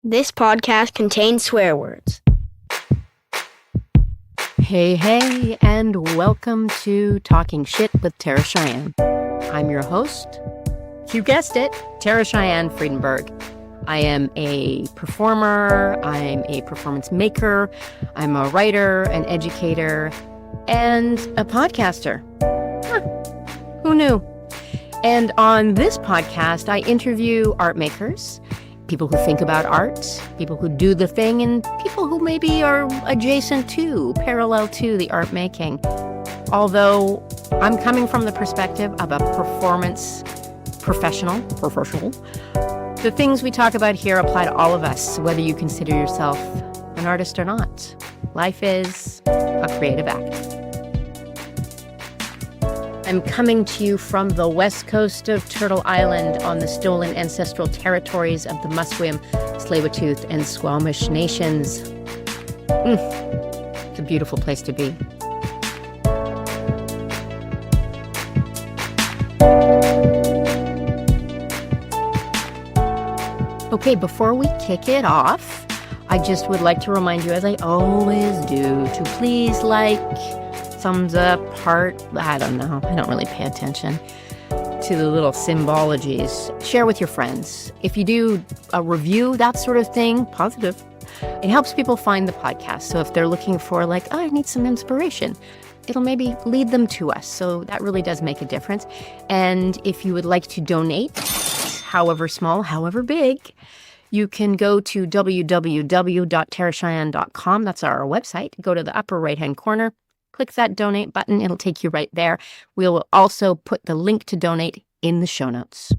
This podcast contains swear words. Hey, and welcome to Talking Shit with Tara Cheyenne. I'm your host, you guessed it, Tara Cheyenne Friedenberg. I am a performer, I'm a performance maker, I'm a writer, an educator, and a podcaster. Who knew? And on this podcast, I interview art makers, people who think about art, people who do the thing, and people who maybe are adjacent to, parallel to the art making. Although I'm coming from the perspective of a performance professional. The things we talk about here apply to all of us, whether you consider yourself an artist or not. Life is a creative act. I'm coming to you from the west coast of Turtle Island on the stolen ancestral territories of the Musqueam, Tsleil-Waututh, and Squamish nations. It's a beautiful place to be. Okay, before we kick it off, I just would like to remind you, as I always do, to please like, thumbs up, heart, I don't know. I don't really pay attention to the little symbologies. Share with your friends. If you do a review, that sort of thing, positive, it helps people find the podcast. So if they're looking for I need some inspiration, it'll maybe lead them to us. So that really does make a difference. And if you would like to donate, however small, however big, you can go to www.terracheyenne.com. That's our website. Go to the upper right-hand corner. Click that donate button. It'll take you right there. We'll also put the link to donate in the show notes.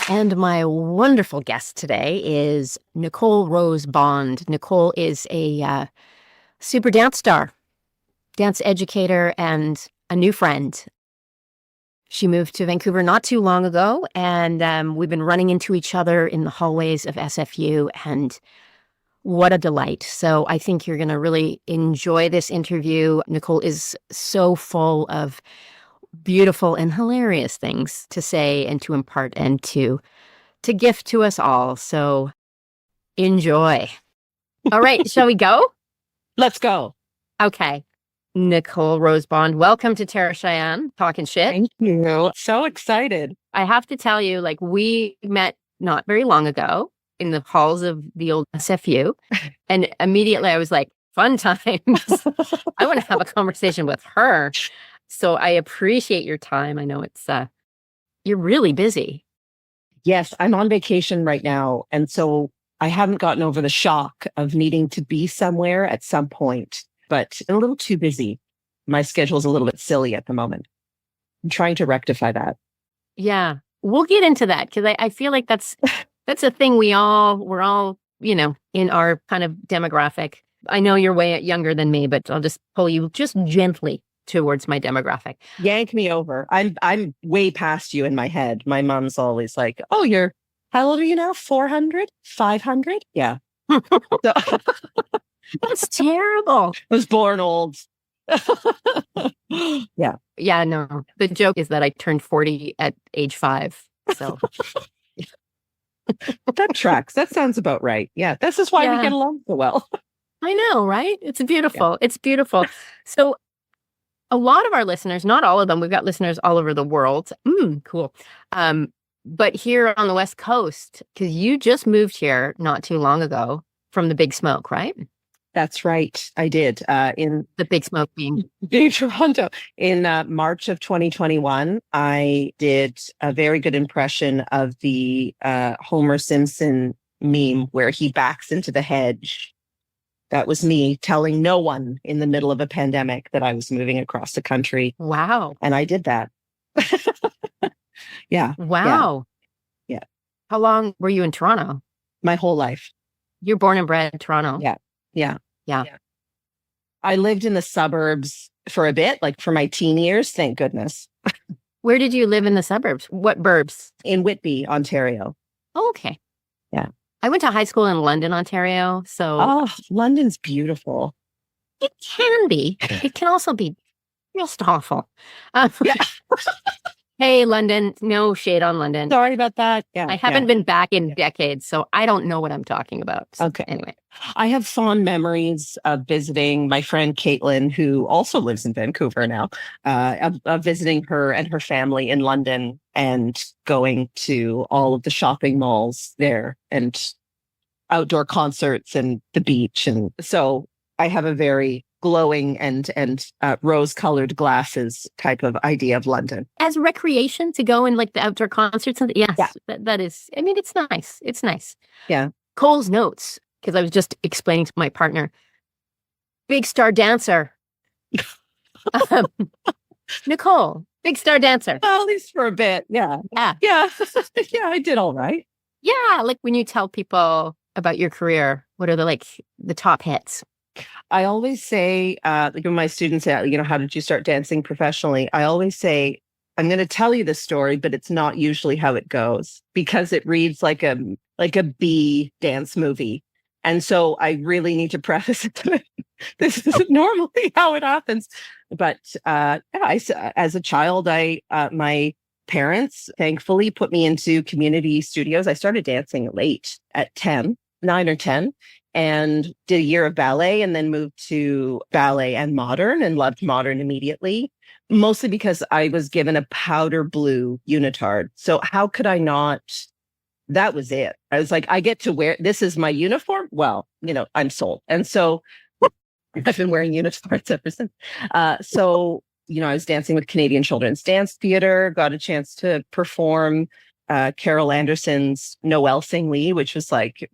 And my wonderful guest today is Nicole Rose Bond. Nicole is a super dance star, dance educator, and a new friend. She moved to Vancouver not too long ago, and we've been running into each other in the hallways of SFU, and what a delight. So I think you're going to really enjoy this interview. Nicole is so full of beautiful and hilarious things to say and to impart and to gift to us all. So enjoy. All right, shall we go? Let's go. Okay. Nicole Rose Bond, welcome to Tara Cheyenne, Talking Shit. Thank you. So excited. I have to tell you, we met not very long ago in the halls of the old SFU, and immediately I was like, fun times. I want to have a conversation with her. So I appreciate your time. I know it's, you're really busy. Yes, I'm on vacation right now. And so I haven't gotten over the shock of needing to be somewhere at some point, but a little too busy. My schedule's a little bit silly at the moment. I'm trying to rectify that. Yeah, we'll get into that because I feel like that's a thing we're all, in our kind of demographic. I know you're way younger than me, but I'll just pull you just gently towards my demographic. Yank me over. I'm way past you in my head. My mom's always like, oh, how old are you now? 400? 500? Yeah. So, that's terrible. I was born old. Yeah. Yeah, no. The joke is that I turned 40 at age 5. So that tracks. That sounds about right. Yeah. This is why we get along so well. I know, right? It's beautiful. Yeah. It's beautiful. So a lot of our listeners, not all of them, we've got listeners all over the world. Cool. But here on the West Coast, because you just moved here not too long ago from the Big Smoke, right? That's right. I did. In the Big Smoke being Big Toronto. In March of 2021, I did a very good impression of the Homer Simpson meme where he backs into the hedge. That was me telling no one in the middle of a pandemic that I was moving across the country. Wow. And I did that. Yeah. Wow. Yeah. How long were you in Toronto? My whole life. You're born and bred in Toronto. Yeah. I lived in the suburbs for a bit, for my teen years, thank goodness. Where did you live in the suburbs? What burbs? In Whitby, Ontario. Oh, okay. Yeah. I went to high school in London, Ontario. So London's beautiful. It can be. It can also be just awful. Yeah. Hey, London. No shade on London. Sorry about that. Yeah, I haven't been back in decades, so I don't know what I'm talking about. So Okay. Anyway. I have fond memories of visiting my friend Caitlin, who also lives in Vancouver now, of visiting her and her family in London and going to all of the shopping malls there and outdoor concerts and the beach. And so I have a very glowing and rose-colored glasses type of idea of London. As recreation to go in like the outdoor concerts. And yes, Yeah. that is, I mean, it's nice. It's nice. Yeah. Cole's notes, because I was just explaining to my partner, big star dancer. Nicole, big star dancer. Well, at least for a bit. Yeah. Yeah. Yeah. Yeah, I did all right. Yeah. Like when you tell people about your career, what are the top hits? I always say, like when my students say, how did you start dancing professionally? I always say, I'm going to tell you the story, but it's not usually how it goes because it reads like a B dance movie. And so I really need to preface it to this isn't normally how it happens. But as a child, my parents thankfully put me into community studios. I started dancing late at 9 or 10. And did a year of ballet and then moved to ballet and modern and loved modern immediately, mostly because I was given a powder blue unitard. So how could I not? That was it. I was like, I get to wear, this is my uniform. Well, I'm sold. And so I've been wearing unitards ever since. So I was dancing with Canadian Children's Dance Theatre, got a chance to perform Carol Anderson's Noel Sing Lee, which was like,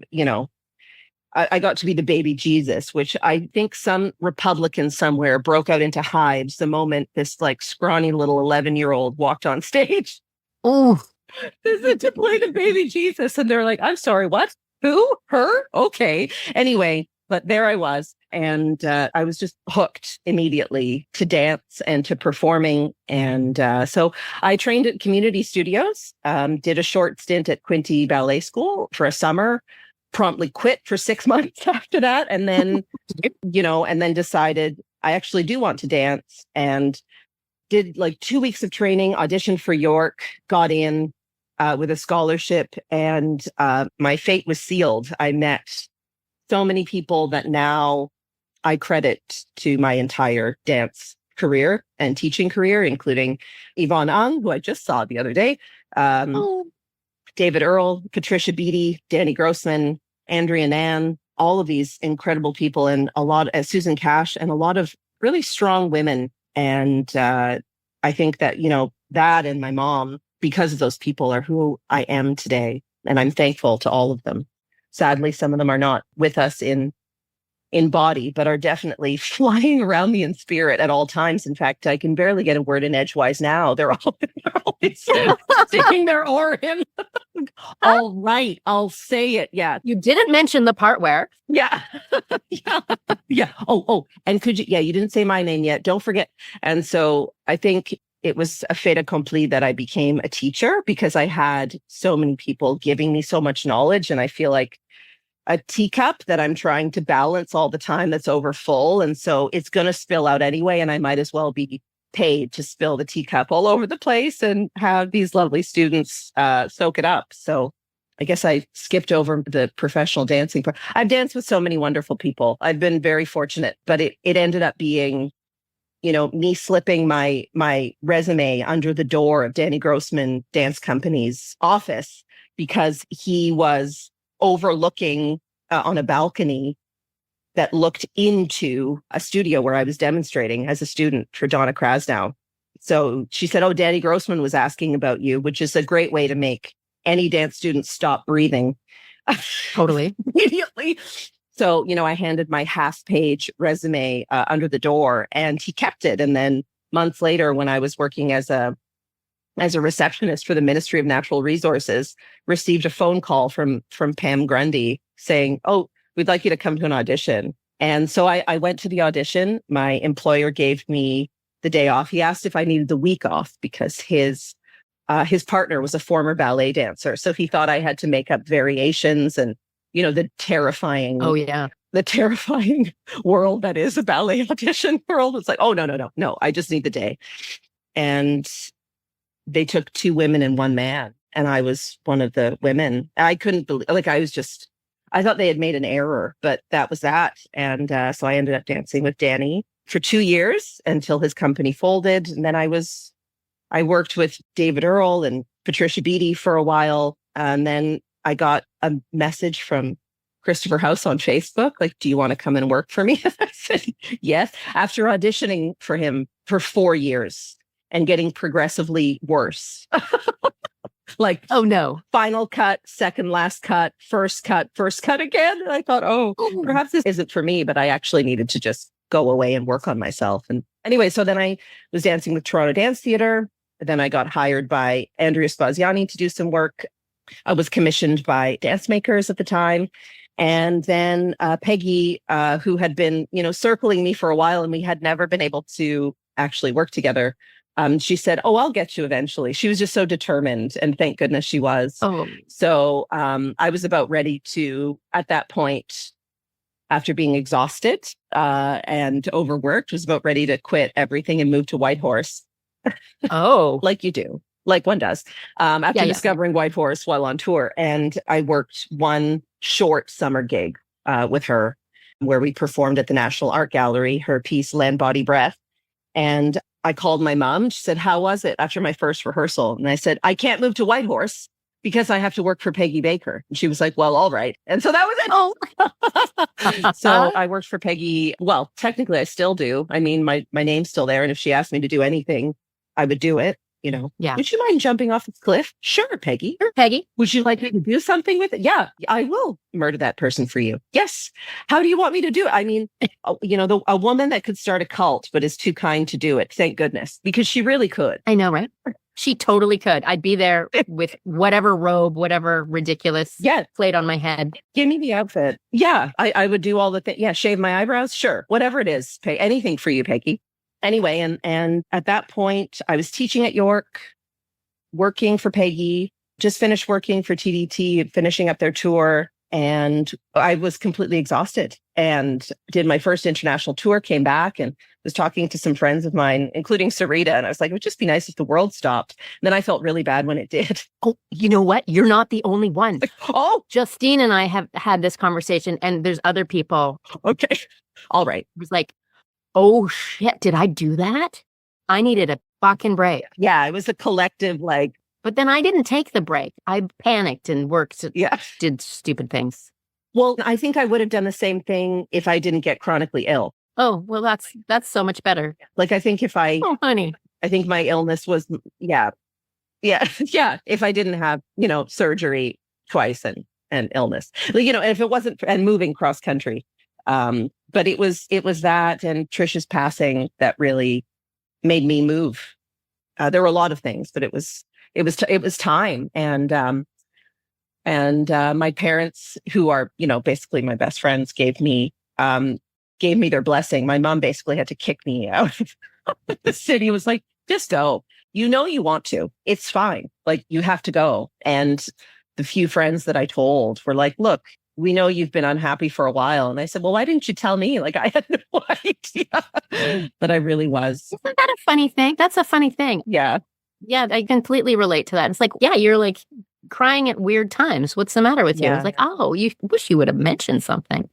I got to be the baby Jesus, which I think some Republican somewhere broke out into hives the moment this like scrawny little 11-year-old walked on stage. Oh, This is to play the baby Jesus. And they're like, I'm sorry, what? Who? Her? Okay. Anyway, but there I was. And I was just hooked immediately to dance and to performing. And so I trained at community studios, did a short stint at Quinte Ballet School for a summer, promptly quit for 6 months after that. And then, and then decided I actually do want to dance and did like 2 weeks of training, auditioned for York, got in with a scholarship, and my fate was sealed. I met so many people that now I credit to my entire dance career and teaching career, including Yvonne Ng, who I just saw the other day, David Earle, Patricia Beatty, Danny Grossman, Andrea Nann, all of these incredible people, and a lot of Susan Cash, and a lot of really strong women. And I think that, that and my mom, because of those people, are who I am today. And I'm thankful to all of them. Sadly, some of them are not with us in body, but are definitely flying around me in spirit at all times. In fact, I can barely get a word in edgewise now. They're always sticking their oar in. All right, I'll say it. Yeah. you didn't mention the part where. Yeah. Yeah. Oh, and could you, you didn't say my name yet. Don't forget. And so I think it was a fait accompli that I became a teacher because I had so many people giving me so much knowledge. And I feel like a teacup that I'm trying to balance all the time that's over full. And so it's going to spill out anyway. And I might as well be paid to spill the teacup all over the place and have these lovely students soak it up. So I guess I skipped over the professional dancing part. I've danced with so many wonderful people. I've been very fortunate, but it ended up being, me slipping my resume under the door of Danny Grossman Dance Company's office because he was overlooking on a balcony that looked into a studio where I was demonstrating as a student for Donna Krasnow. So she said, Danny Grossman was asking about you, which is a great way to make any dance student stop breathing. Totally. Immediately. So, I handed my half-page resume under the door and he kept it. And then months later, when I was working as a receptionist for the Ministry of Natural Resources, received a phone call from Pam Grundy saying, we'd like you to come to an audition. And so I went to the audition. My employer gave me the day off. He asked if I needed the week off because his partner was a former ballet dancer. So he thought I had to make up variations and, the terrifying. Oh, yeah. The terrifying world that is a ballet audition world. It's like, no. I just need the day. And they took two women and one man. And I was one of the women. I couldn't believe, I thought they had made an error, but that was that. And so I ended up dancing with Danny for 2 years until his company folded. And then I worked with David Earle and Patricia Beatty for a while. And then I got a message from Christopher House on Facebook, like, do you want to come and work for me? I said, yes. After auditioning for him for 4 years and getting progressively worse. Like, oh no, final cut, second last cut, first cut again. And I thought, perhaps this isn't for me, but I actually needed to just go away and work on myself. And anyway, so then I was dancing with Toronto Dance Theatre. Then I got hired by Andrea Spaziani to do some work. I was commissioned by dance makers at the time. And then Peggy, who had been, circling me for a while, and we had never been able to actually work together. She said, I'll get you eventually. She was just so determined, and thank goodness she was. Oh. So I was about ready to, at that point, after being exhausted and overworked, was about ready to quit everything and move to Whitehorse. Oh. Like you do, like one does, after discovering Whitehorse while on tour. And I worked one short summer gig with her where we performed at the National Art Gallery, her piece, Land, Body, Breath. And I called my mom. She said, how was it after my first rehearsal? And I said, I can't move to Whitehorse because I have to work for Peggy Baker. And she was like, well, all right. And so that was it. So I worked for Peggy. Well, technically I still do. I mean, my name's still there. And if she asked me to do anything, I would do it. Yeah. Would you mind jumping off this cliff? Sure, Peggy. Sure, Peggy. Would you like me to do something with it? Yeah, I will murder that person for you. Yes. How do you want me to do it? I mean, a woman that could start a cult, but is too kind to do it. Thank goodness, because she really could. I know, right? She totally could. I'd be there with whatever robe, whatever ridiculous plate on my head. Give me the outfit. Yeah, I would do all the things. Yeah, shave my eyebrows. Sure. Whatever it is. Pay anything for you, Peggy. Anyway, and at that point, I was teaching at York, working for Peggy, just finished working for TDT, finishing up their tour, and I was completely exhausted and did my first international tour, came back and was talking to some friends of mine, including Sarita, and I was like, it would just be nice if the world stopped. And then I felt really bad when it did. Oh, you know what? You're not the only one. Justine and I have had this conversation, and there's other people. Okay. All right. It was like, oh shit, did I do that? I needed a fucking break. Yeah, it was a collective But then I didn't take the break. I panicked and worked, did stupid things. Well, I think I would have done the same thing if I didn't get chronically ill. Oh, well, that's so much better. Like, I think oh, honey, I think my illness was, yeah. If I didn't have, surgery twice and illness, and if it wasn't, and moving cross country. But it was that and Trisha's passing that really made me move. There were a lot of things, but it was time. And my parents, who are, basically my best friends, gave me their blessing. My mom basically had to kick me out of the city. It was like, just go. You want to. It's fine. Like, you have to go. And the few friends that I told were like, look, we know you've been unhappy for a while. And I said, well, why didn't you tell me? Like, I had no idea that I really was. Isn't that a funny thing? That's a funny thing. Yeah. Yeah, I completely relate to that. It's like, yeah, you're like crying at weird times. What's the matter with you? It's like, oh, you wish you would have mentioned something.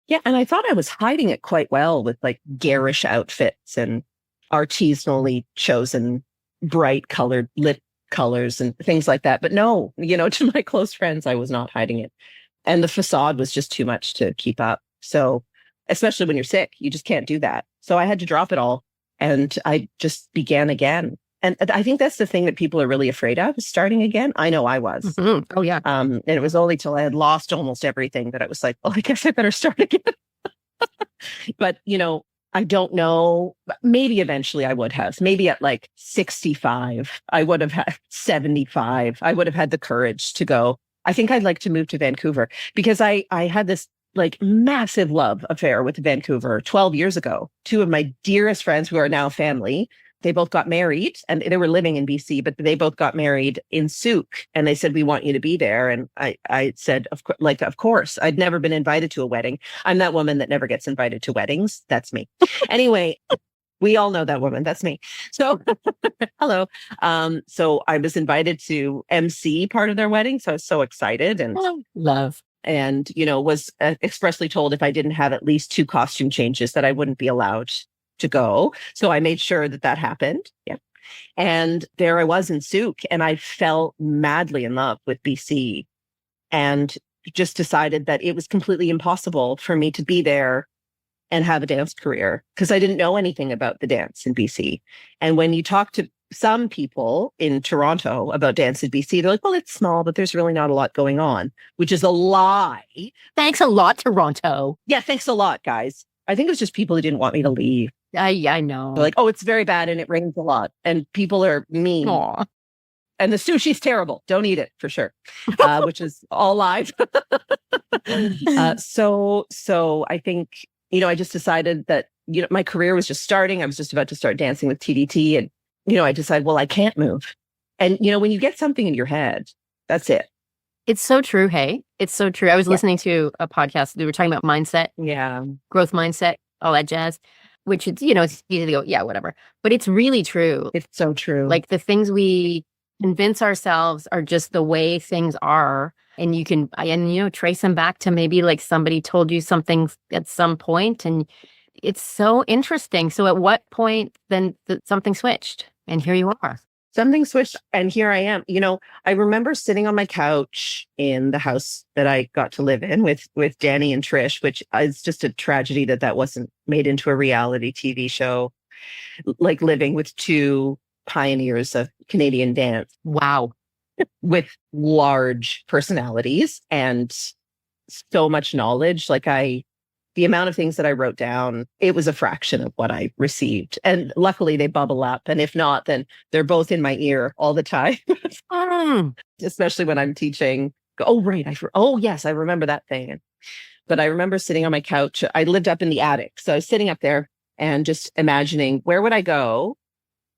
Yeah. And I thought I was hiding it quite well with like garish outfits and artisanally chosen bright colored lip colors and things like that. But no, to my close friends, I was not hiding it. And the facade was just too much to keep up. So, especially when you're sick, you just can't do that. So I had to drop it all. And I just began again. And I think that's the thing that people are really afraid of, is starting again. I know I was. Mm-hmm. Oh, yeah. And it was only till I had lost almost everything that I was like, well, I guess I better start again. But, I don't know. Maybe eventually I would have. Maybe at like 65, I would have had 75. I would have had the courage to go. I think I'd like to move to Vancouver because I had this like massive love affair with Vancouver 12 years ago. Two of my dearest friends who are now family, they both got married and they were living in BC, but they both got married in Souk and they said, we want you to be there. And I said, of course, I'd never been invited to a wedding. I'm that woman that never gets invited to weddings. That's me. Anyway, We all know that woman. That's me. So, hello. So I was invited to MC part of their wedding. So I was so excited and Love. and, was expressly told if I didn't have at least 2 costume changes that I wouldn't be allowed to go. So I made sure that happened. Yeah. And there I was in Souk, and I fell madly in love with BC and just decided that it was completely impossible for me to be there and have a dance career because I didn't know anything about the dance in BC. And when you talk to some people in Toronto about dance in BC, they're like, well, it's small, but there's really not a lot going on, which is a lie. Thanks a lot, Toronto. Yeah, thanks a lot, guys. I think it was just people who didn't want me to leave. I know. They're like, oh, it's very bad and it rains a lot. And people are mean. Aw. And the sushi's terrible. Don't eat it for sure, which is all lies. So I think, I just decided that, my career was just starting. I was just about to start dancing with TDT. And, I decided, well, I can't move. And, when you get something in your head, that's it. It's so true. Hey, it's so true. I was listening to a podcast. We were talking about mindset. Yeah. Growth mindset, all that jazz, which it's, it's easy to go, yeah, whatever. But it's really true. It's so true. Like the things we convince ourselves are just the way things are. And you can, trace them back to maybe like somebody told you something at some point. And it's so interesting. So at what point then something switched? And here you are. Something switched. And here I am. I remember sitting on my couch in the house that I got to live in with Danny and Trish, which is just a tragedy that wasn't made into a reality TV show, like living with 2 pioneers of Canadian dance. Wow. With large personalities and so much knowledge. The amount of things that I wrote down, it was a fraction of what I received. And luckily they bubble up. And if not, then they're both in my ear all the time. Especially when I'm teaching. Oh, right. Yes, I remember that thing. But I remember sitting on my couch. I lived up in the attic. So I was sitting up there and just imagining, where would I go?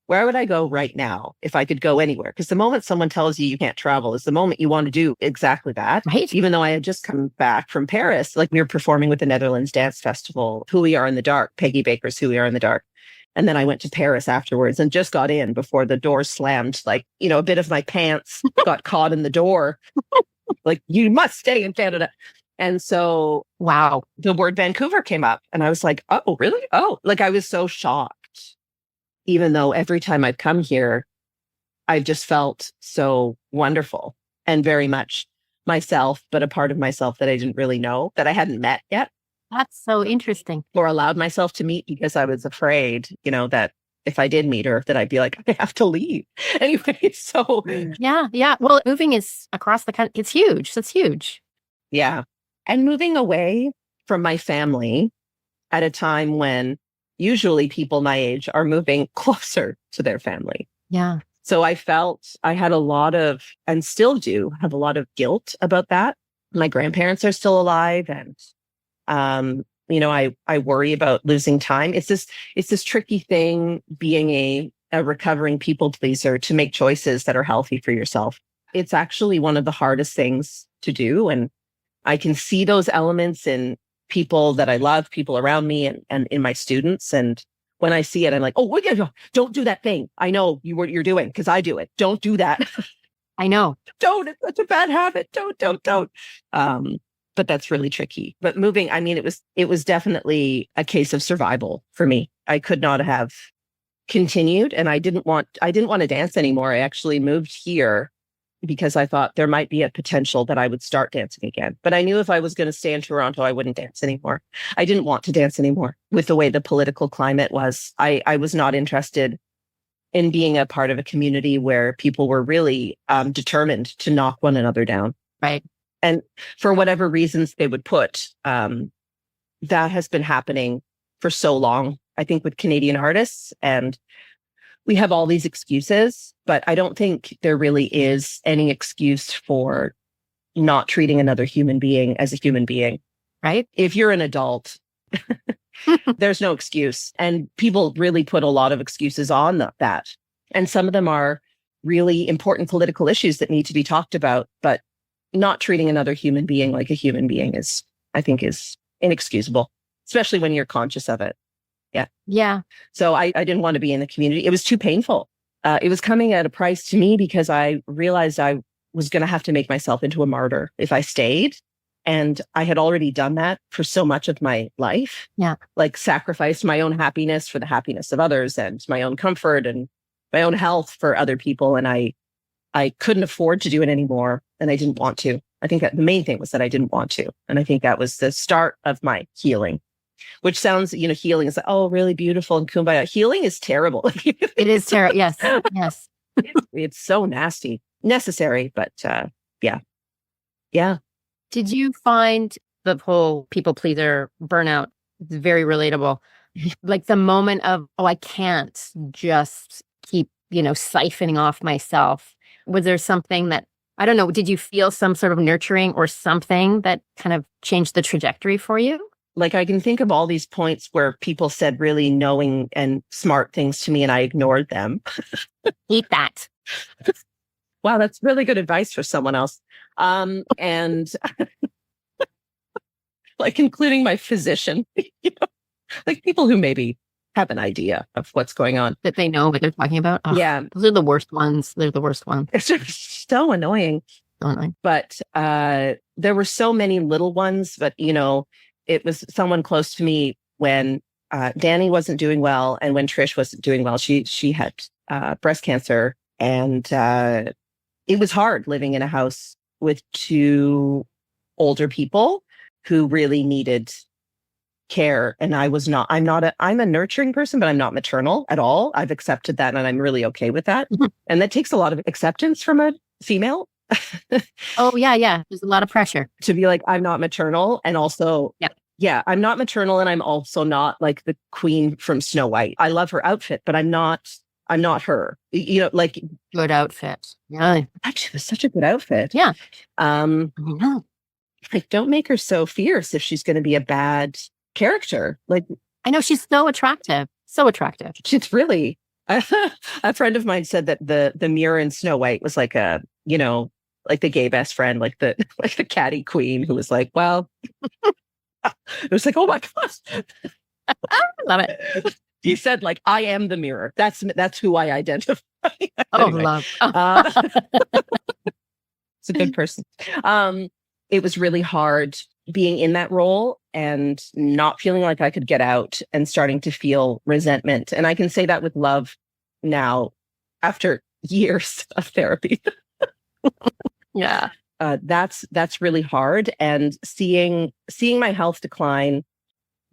Where would I go right now if I could go anywhere? Because the moment someone tells you can't travel is the moment you want to do exactly that. Right. Even though I had just come back from Paris, like we were performing with the Netherlands Dance Festival, Who We Are in the Dark, Peggy Baker's Who We Are in the Dark. And then I went to Paris afterwards and just got in before the door slammed. Like, a bit of my pants got caught in the door. Like, you must stay in Canada. And so, wow, the word Vancouver came up and I was like, oh, really? Oh, like I was so shocked. Even though every time I've come here, I've just felt so wonderful and very much myself, but a part of myself that I didn't really know, that I hadn't met yet. That's so interesting. Or allowed myself to meet because I was afraid, that if I did meet her, that I'd be like, I have to leave. Anyway, so. Yeah. Well, moving is across the country. It's huge. That's huge. Yeah. And moving away from my family at a time when usually people my age are moving closer to their family. Yeah. So I felt I had a lot of, and still do have a lot of guilt about that. My grandparents are still alive. And, I worry about losing time. It's this tricky thing being a recovering people pleaser to make choices that are healthy for yourself. It's actually one of the hardest things to do. And I can see those elements in people that I love, people around me and in my students. And when I see it, I'm like, oh, don't do that thing. I know you're doing because I do it. Don't do that. I know. Don't. It's such a bad habit. Don't. But that's really tricky. But moving, it was definitely a case of survival for me. I could not have continued and I didn't want to dance anymore. I actually moved here because I thought there might be a potential that I would start dancing again. But I knew if I was going to stay in Toronto, I wouldn't dance anymore. I didn't want to dance anymore with the way the political climate was. I was not interested in being a part of a community where people were really determined to knock one another down. Right. And for whatever reasons they would put, that has been happening for so long, I think, with Canadian artists. And we have all these excuses, but I don't think there really is any excuse for not treating another human being as a human being. Right. If you're an adult, there's no excuse. And people really put a lot of excuses on that. And some of them are really important political issues that need to be talked about, but not treating another human being like a human being is inexcusable, especially when you're conscious of it. Yeah. Yeah. So I didn't want to be in the community. It was too painful. It was coming at a price to me because I realized I was going to have to make myself into a martyr if I stayed. And I had already done that for so much of my life. Yeah. Like sacrificed my own happiness for the happiness of others and my own comfort and my own health for other people. And I couldn't afford to do it anymore. And I didn't want to. I think that the main thing was that I didn't want to. And I think that was the start of my healing, which sounds, healing is like, oh, really beautiful and kumbaya. Healing is terrible. It is terrible. Yes. Yes. It's so nasty. Necessary, but yeah. Yeah. Did you find the whole people pleaser burnout very relatable? Like the moment of, oh, I can't just keep, siphoning off myself. Was there something that, I don't know, did you feel some sort of nurturing or something that kind of changed the trajectory for you? Like I can think of all these points where people said really knowing and smart things to me and I ignored them. Eat that. Wow, that's really good advice for someone else. And like including my physician, like people who maybe have an idea of what's going on. That they know what they're talking about. Oh, yeah. Those are the worst ones. They're the worst ones. It's just so annoying. So annoying. But there were so many little ones, but it was someone close to me when Danny wasn't doing well and when Trish wasn't doing well. She had breast cancer and it was hard living in a house with two older people who really needed care. And I'm a nurturing person, but I'm not maternal at all. I've accepted that and I'm really okay with that. Mm-hmm. And that takes a lot of acceptance from a female. Oh, yeah, yeah. There's a lot of pressure. To be like, I'm not maternal. And also, yeah, I'm not maternal. And I'm also not like the queen from Snow White. I love her outfit, but I'm not her. Like good outfit. Yeah. Actually, it was such a good outfit. Yeah. Like, don't make her so fierce if she's going to be a bad character. Like, I know she's so attractive. So attractive. She's really. A friend of mine said that the mirror in Snow White was like a, like the gay best friend, like the catty queen who was like, well, it was like, oh my gosh. I love it. He said, like, I am the mirror. That's who I identify. Oh, anyway, love. It's a good person. It was really hard being in that role and not feeling like I could get out and starting to feel resentment. And I can say that with love now after years of therapy. Yeah. That's really hard. And seeing my health decline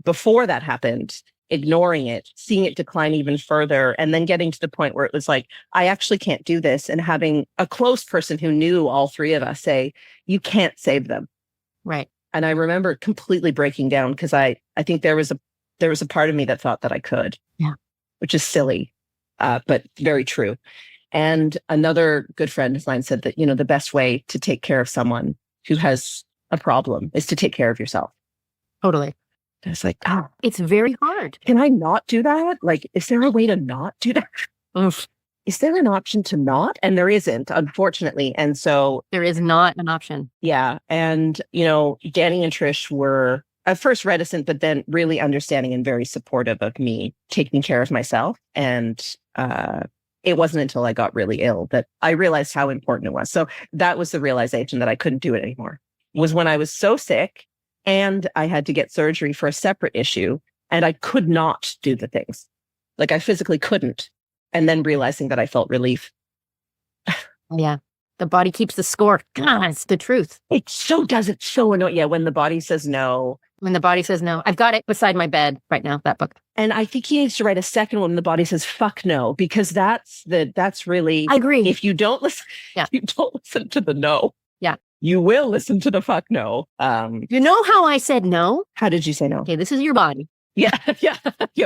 before that happened, ignoring it, seeing it decline even further, and then getting to the point where it was like, I actually can't do this. And having a close person who knew all three of us say, you can't save them. Right. And I remember completely breaking down because I think there was a part of me that thought that I could. Yeah. Which is silly, but very true. And another good friend of mine said that, the best way to take care of someone who has a problem is to take care of yourself. Totally. I was like, it's very hard. Can I not do that? Like, is there a way to not do that? Oof. Is there an option to not? And there isn't, unfortunately. And so there is not an option. Yeah. And, Danny and Trish were at first reticent, but then really understanding and very supportive of me taking care of myself. And it wasn't until I got really ill that I realized how important it was. So that was the realization that I couldn't do it anymore, was when I was so sick and I had to get surgery for a separate issue and I could not do the things. Like I physically couldn't. And then realizing that I felt relief. Yeah. The body keeps the score. God, it's the truth. It so does. It's so annoying. Yeah. When the body says no. When the body says no. I've got it beside my bed right now, that book. And I think he needs to write a second one when the body says fuck no, because that's really. I agree. If you don't listen, you don't listen to the no. Yeah. You will listen to the fuck no. You know how I said no? How did you say no? Okay, this is your body. Yeah.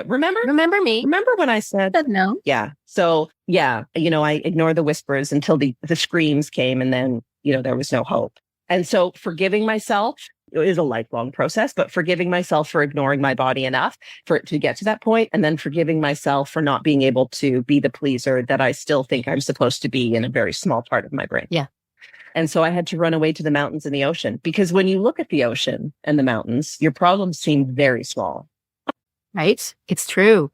Remember me. Remember when I said no? Yeah. So I ignored the whispers until the screams came, and then there was no hope. And so forgiving myself is a lifelong process, but forgiving myself for ignoring my body enough for it to get to that point, and then forgiving myself for not being able to be the pleaser that I still think I'm supposed to be in a very small part of my brain. Yeah. And so I had to run away to the mountains and the ocean, because when you look at the ocean and the mountains, your problems seem very small. Right? It's true.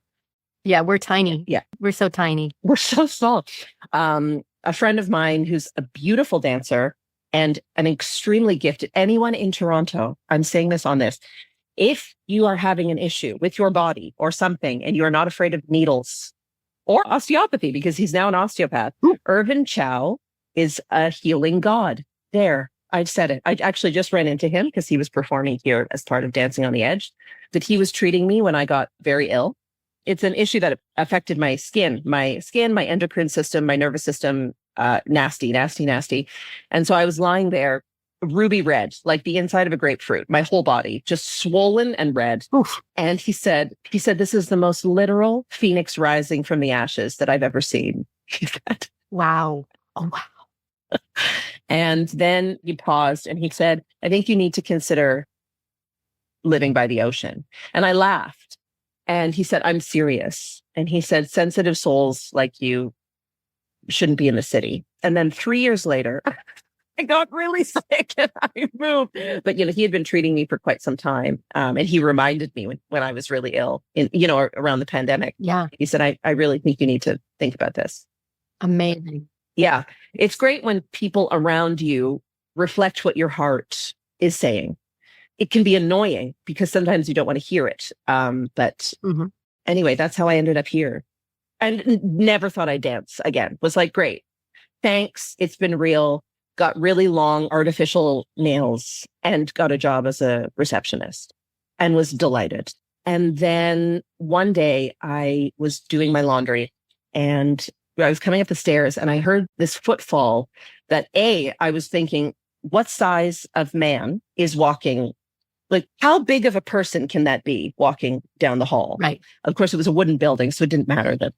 Yeah, we're tiny. Yeah. We're so tiny. We're so small. A friend of mine who's a beautiful dancer and an extremely gifted, anyone in Toronto, I'm saying this on this, if you are having an issue with your body or something and you are not afraid of needles or osteopathy, because he's now an osteopath, Irvin Chow is a healing god. There, I've said it. I actually just ran into him because he was performing here as part of Dancing on the Edge, that he was treating me when I got very ill. It's an issue that affected my skin, my endocrine system, my nervous system, nasty. And so I was lying there, ruby red, like the inside of a grapefruit, my whole body just swollen and red. Oof. And he said, this is the most literal phoenix rising from the ashes that I've ever seen. He said, wow. Oh, wow. And then he paused and he said, I think you need to consider living by the ocean. And I laughed. And he said, I'm serious. And he said, sensitive souls like you shouldn't be in the city. And then 3 years later, I got really sick and I moved. But, he had been treating me for quite some time. And he reminded me when I was really ill, around the pandemic. Yeah. He said, I really think you need to think about this. Amazing. Yeah. It's great when people around you reflect what your heart is saying. It can be annoying because sometimes you don't want to hear it. But anyway, that's how I ended up here. And never thought I'd dance again. Was like, great. Thanks. It's been real. Got really long artificial nails and got a job as a receptionist and was delighted. And then one day I was doing my laundry and I was coming up the stairs and I heard this footfall that I was thinking, what size of man is walking? Like, how big of a person can that be walking down the hall? Right. Of course, it was a wooden building, so it didn't matter that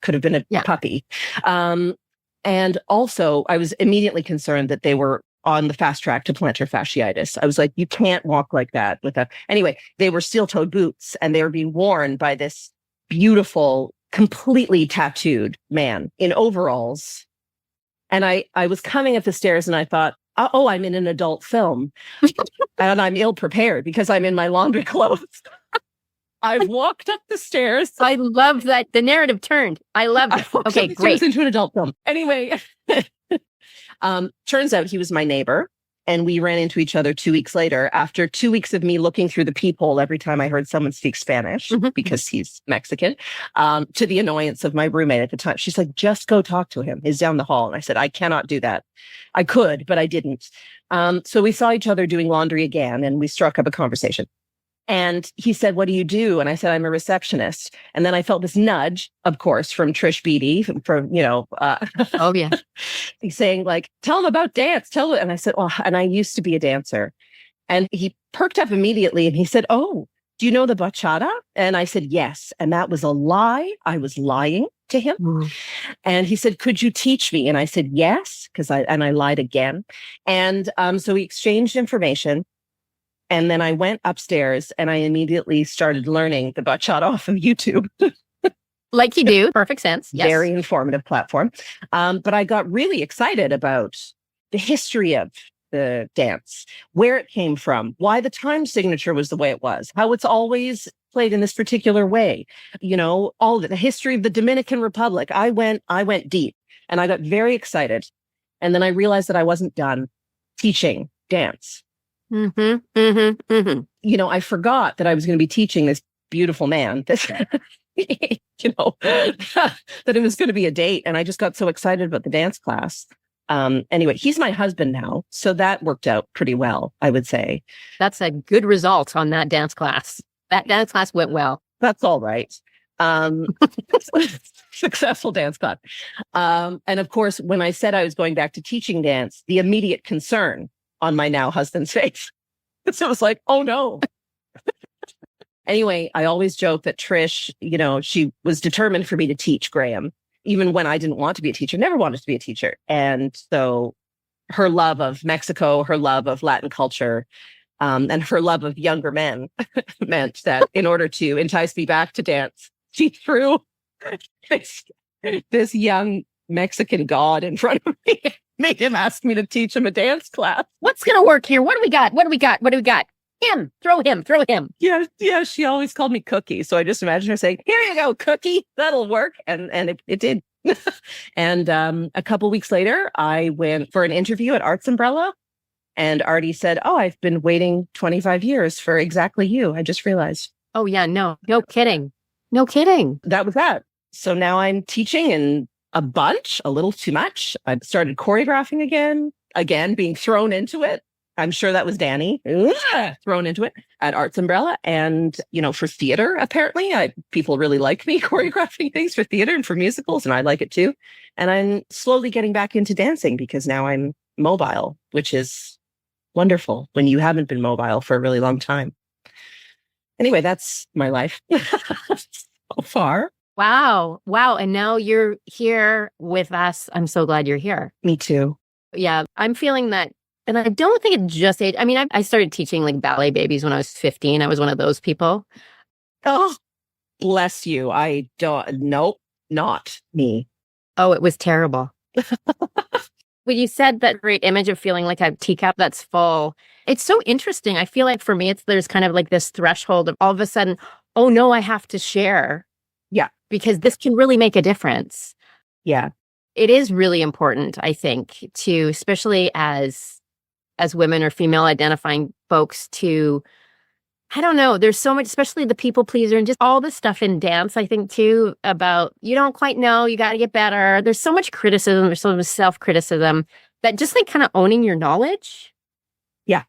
could have been a puppy. And also, I was immediately concerned that they were on the fast track to plantar fasciitis. I was like, you can't walk like that Anyway, they were steel-toed boots and they were being worn by this beautiful, completely tattooed man in overalls. And I was coming up the stairs and I thought, oh, I'm in an adult film and I'm ill prepared because I'm in my laundry clothes. I've walked up the stairs. I love that. The narrative turned. I love it. Okay, great. Into an adult film. Anyway, turns out he was my neighbor and we ran into each other 2 weeks later after 2 weeks of me looking through the peephole every time I heard someone speak Spanish because he's Mexican, to the annoyance of my roommate at the time. She's like, just go talk to him. He's down the hall. And I said, I cannot do that. I could, but I didn't. So we saw each other doing laundry again and we struck up a conversation. And he said, what do you do? And I said, I'm a receptionist. And then I felt this nudge, of course, from Trish Beatty, oh, yeah. He's saying like, tell him about dance. Tell him. And I said, and I used to be a dancer. And he perked up immediately and he said, oh, do you know the bachata? And I said, yes. And that was a lie. I was lying to him. And he said, could you teach me? And I said, yes, I lied again. And so we exchanged information. And then I went upstairs and I immediately started learning the bachata off of YouTube. Like you do. Perfect sense. Yes. Very informative platform. But I got really excited about the history of the dance, where it came from, why the time signature was the way it was, how it's always played in this particular way, all of it, the history of the Dominican Republic. I went deep and I got very excited. And then I realized that I wasn't done teaching dance. I forgot that I was going to be teaching this beautiful man, that it was going to be a date. And I just got so excited about the dance class. Anyway, he's my husband now. So that worked out pretty well, I would say. That's a good result on that dance class. That dance class went well. That's all right. Successful dance class. And of course, when I said I was going back to teaching dance, the immediate concern on my now husband's face. So it was like, oh no. Anyway, I always joke that Trish, she was determined for me to teach Graham, even when I didn't want to be a teacher, never wanted to be a teacher. And so her love of Mexico, her love of Latin culture, and her love of younger men meant that in order to entice me back to dance, she threw this young Mexican god in front of me. Made him ask me to teach him a dance class. What's going to work here? What do we got? throw him. Yeah. She always called me Cookie. So I just imagine her saying, "Here you go, Cookie. That'll work." And it did. And a couple weeks later, I went for an interview at Arts Umbrella. And Artie said, "Oh, I've been waiting 25 years for exactly you. I just realized." Oh, yeah. No kidding. No kidding. That was that. So now I'm teaching in a little too much. I started choreographing again, being thrown into it. I'm sure that was Danny thrown into it at Arts Umbrella. And, for theater, apparently, people really like me choreographing things for theater and for musicals, and I like it too. And I'm slowly getting back into dancing because now I'm mobile, which is wonderful when you haven't been mobile for a really long time. Anyway, that's my life so far. Wow. And now you're here with us. I'm so glad you're here. Me too. Yeah, I'm feeling that. And I don't think it just age. I mean, I started teaching like ballet babies when I was 15. I was one of those people. Oh, bless you. Nope, not me. Oh, it was terrible. When you said that great image of feeling like a teacup that's full, it's so interesting. I feel like for me, there's kind of like this threshold of all of a sudden, oh no, I have to share. Yeah. Because this can really make a difference. Yeah. It is really important, I think, to, especially as women or female identifying folks, to, I don't know, there's so much, especially the people pleaser and just all the stuff in dance, I think too, about you don't quite know, you got to get better. There's so much criticism, there's so much self-criticism that just like kind of owning your knowledge. Yeah.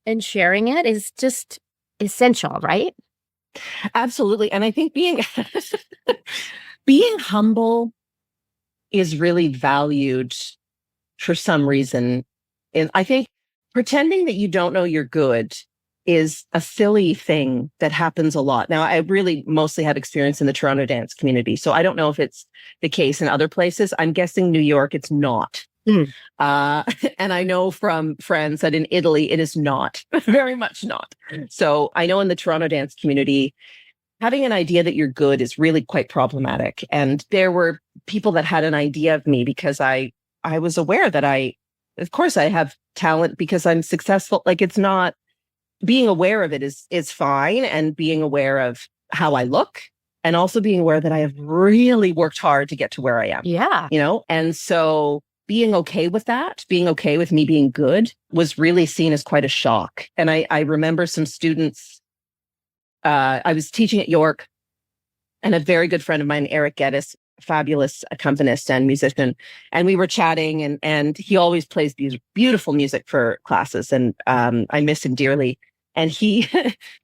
And sharing it is just essential, right? Absolutely. And I think being humble is really valued for some reason. And I think pretending that you don't know you're good is a silly thing that happens a lot. Now, I really mostly had experience in the Toronto dance community, so I don't know if it's the case in other places. I'm guessing New York, it's not. And I know from friends that in Italy, it is not, very much not. So I know in the Toronto dance community, having an idea that you're good is really quite problematic. And there were people that had an idea of me because I was aware that of course I have talent because I'm successful. Like, it's not, being aware of it is fine. And being aware of how I look and also being aware that I have really worked hard to get to where I am. Yeah. And so being okay with that, being okay with me being good was really seen as quite a shock. And I remember some students, I was teaching at York, and a very good friend of mine, Eric Geddes, fabulous accompanist and musician. And we were chatting, and he always plays beautiful music for classes. And I miss him dearly. And he,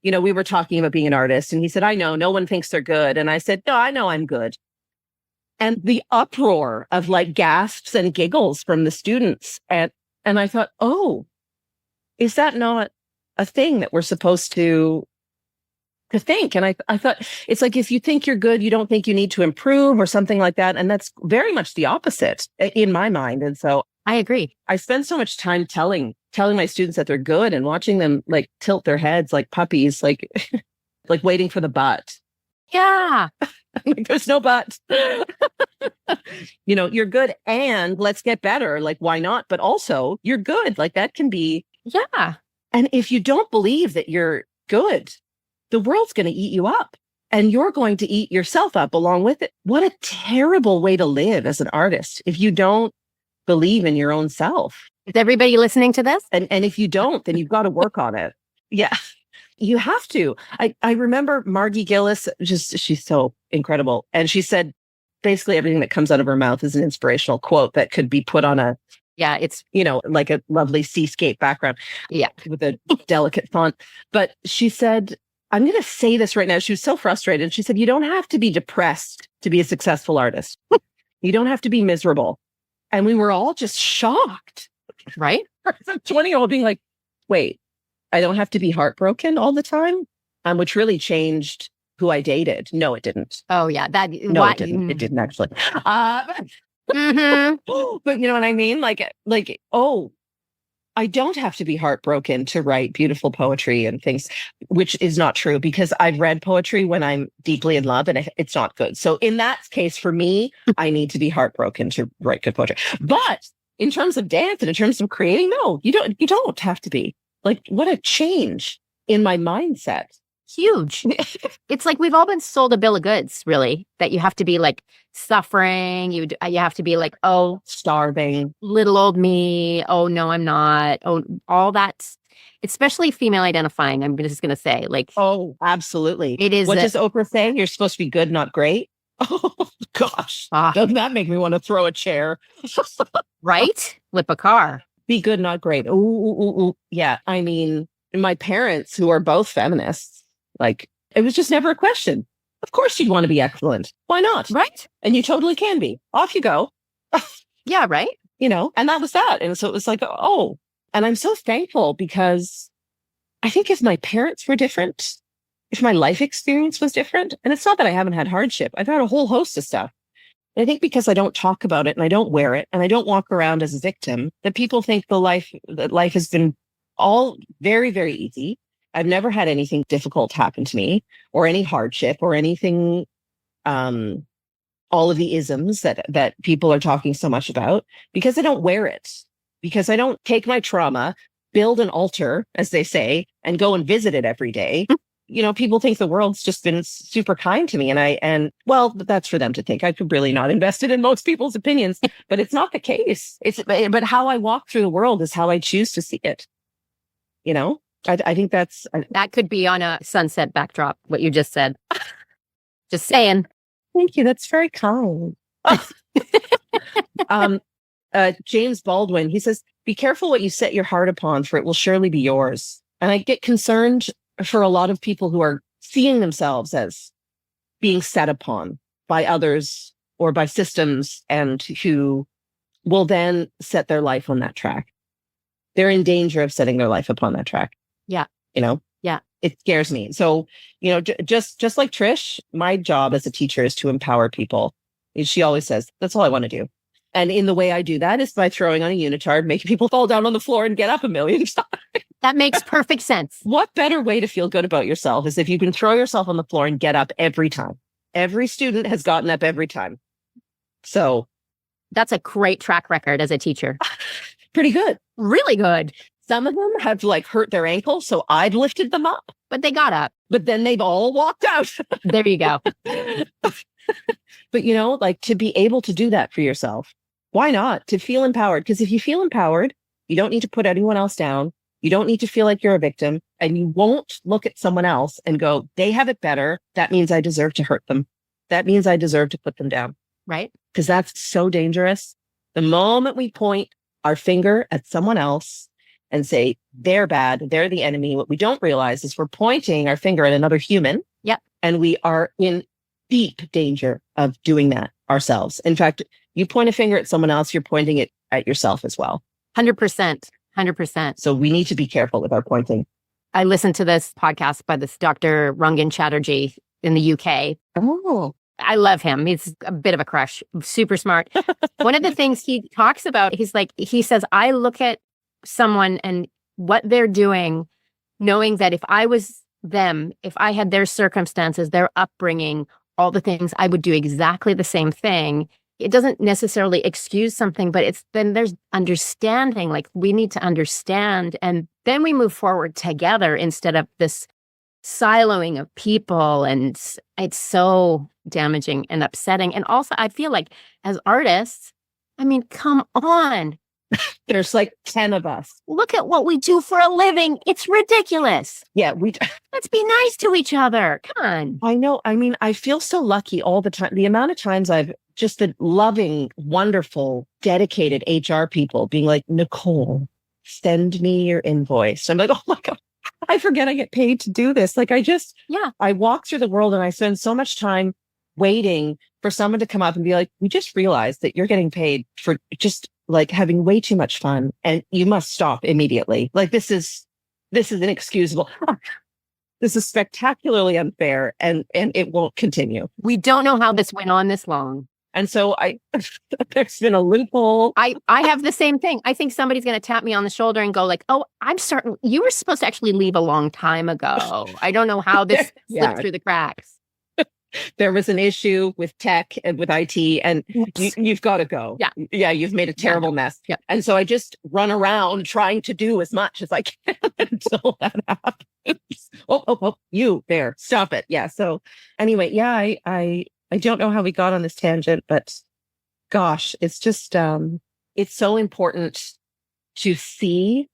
we were talking about being an artist, and he said, "I know, no one thinks they're good." And I said, "No, I know I'm good." And the uproar of like gasps and giggles from the students. And I thought, oh, is that not a thing that we're supposed to think? And I thought, it's like, if you think you're good, you don't think you need to improve or something like that. And that's very much the opposite in my mind. And so I agree. I spend so much time telling my students that they're good and watching them like tilt their heads like puppies, like like waiting for the but. Yeah. Like, there's no but. You're good and let's get better. Like, why not? But also, you're good. Like, that can be. Yeah. And if you don't believe that you're good, the world's going to eat you up, and you're going to eat yourself up along with it. What a terrible way to live as an artist if you don't believe in your own self. Is everybody listening to this? And if you don't, then you've got to work on it. Yeah. You have to. I remember Margie Gillis, she's so incredible. And she said, basically everything that comes out of her mouth is an inspirational quote that could be put on it's, like a lovely seascape background. Yeah. With a delicate font. But she said, I'm going to say this right now. She was so frustrated. She said, you don't have to be depressed to be a successful artist. You don't have to be miserable. And we were all just shocked. Right? Some 20-year-old being like, wait, I don't have to be heartbroken all the time, which really changed who I dated. No, it didn't. Oh, yeah. It didn't. It didn't actually. Mm-hmm. But you know what I mean? Like, oh, I don't have to be heartbroken to write beautiful poetry and things, which is not true, because I've read poetry when I'm deeply in love and it's not good. So in that case, for me, I need to be heartbroken to write good poetry. But in terms of dance and in terms of creating, no, you don't have to be. Like, what a change. in my mindset. Huge. It's like we've all been sold a bill of goods, really, that you have to be like suffering. You have to be like, oh, Starving. little old me. Oh, no, I'm not. Oh, all that's, especially female identifying. I'm just going to say, like, Oh, absolutely. it is. What does Oprah say? You're supposed to be good, not great. Oh, gosh. Doesn't that make me want to throw a chair? Right? Flip a car. Be good, not great. Ooh, ooh, ooh, ooh. Yeah. I mean, my parents, who are both feminists, like, it was just never a question. Of course you'd want to be excellent. Why not? Right? And you totally can be. Off you go. Yeah, right? And that was that. And so it was like, oh, and I'm so thankful because I think if my parents were different, if my life experience was different, and it's not that I haven't had hardship, I've had a whole host of stuff. And I think because I don't talk about it and I don't wear it and I don't walk around as a victim, that people think that life has been all very, very easy. I've never had anything difficult happen to me or any hardship or anything, all of the isms that people are talking so much about, because I don't wear it, because I don't take my trauma, build an altar, as they say, and go and visit it every day. People think the world's just been super kind to me. And well, that's for them to think. I could really not invested in most people's opinions, but it's not the case. But how I walk through the world is how I choose to see it. I think that could be on a sunset backdrop, what you just said. Just saying. Thank you. That's very kind. James Baldwin, he says, be careful what you set your heart upon, for it will surely be yours. And I get concerned for a lot of people who are seeing themselves as being set upon by others or by systems, and who will then set their life on that track. They're in danger of setting their life upon that track. Yeah. Yeah. It scares me. So, just like Trish, my job as a teacher is to empower people. She always says, that's all I want to do. And in the way I do that is by throwing on a unitard, making people fall down on the floor and get up a million times. That makes perfect sense. What better way to feel good about yourself is if you can throw yourself on the floor and get up every time. Every student has gotten up every time. So that's a great track record as a teacher. Pretty good. Really good. Some of them have hurt their ankle, so I've lifted them up. But they got up. But then they've all walked out. There you go. But to be able to do that for yourself, why not? To feel empowered. Because if you feel empowered, you don't need to put anyone else down. You don't need to feel like you're a victim, and you won't look at someone else and go, they have it better. That means I deserve to hurt them. That means I deserve to put them down. Right. Because that's so dangerous. The moment we point our finger at someone else and say, they're bad, they're the enemy, what we don't realize is we're pointing our finger at another human. Yep. And we are in deep danger of doing that ourselves. In fact, you point a finger at someone else, you're pointing it at yourself as well. 100%. 100%. So we need to be careful about pointing. I listened to this podcast by this Dr. Rangan Chatterjee in the UK. Oh. I love him. He's a bit of a crush, super smart. One of the things he talks about, he says, I look at someone and what they're doing, knowing that if I was them, if I had their circumstances, their upbringing, all the things, I would do exactly the same thing. It doesn't necessarily excuse something, but then there's understanding, we need to understand. And then we move forward together instead of this siloing of people. And it's so damaging and upsetting. And also, I feel like as artists, come on. There's 10 of us. Look at what we do for a living. It's ridiculous. Yeah, let's be nice to each other. Come on. I know. I feel so lucky all the time. The amount of times I've just the loving, wonderful, dedicated HR people being like, Nicole, send me your invoice. I'm like, oh my God, I forget I get paid to do this. I walk through the world and I spend so much time waiting for someone to come up and be like, we just realized that you're getting paid for just having way too much fun, and you must stop immediately. This is inexcusable. This is spectacularly unfair, and it won't continue. We don't know how this went on this long. And so there's been a loophole. I have the same thing. I think somebody's going to tap me on the shoulder and go oh, I'm certain you were supposed to actually leave a long time ago. I don't know how this slipped through the cracks. There was an issue with tech and with IT, and you've got to go. Yeah. Yeah, you've made a terrible mess. Yeah. And so I just run around trying to do as much as I can until that happens. Oh, you there. Stop it. Yeah. So anyway, yeah, I don't know how we got on this tangent, but gosh, it's just, it's so important to see,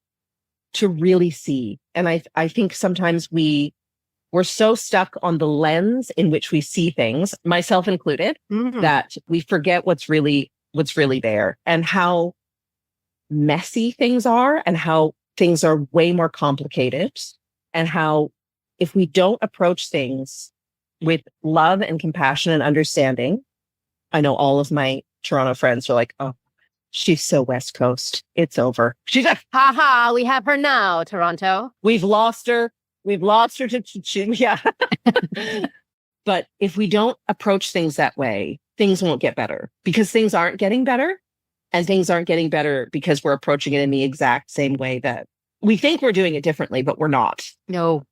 to really see. And I think sometimes we're so stuck on the lens in which we see things, myself included, that we forget what's really there and how messy things are and how things are way more complicated and how if we don't approach things with love and compassion and understanding, I know all of my Toronto friends are like, oh, she's so West Coast. It's over. She's like, ha ha, we have her now, Toronto. We've lost her. We've lost her to, yeah. But if we don't approach things that way, things won't get better because things aren't getting better. And things aren't getting better because we're approaching it in the exact same way that we think we're doing it differently, but we're not. No.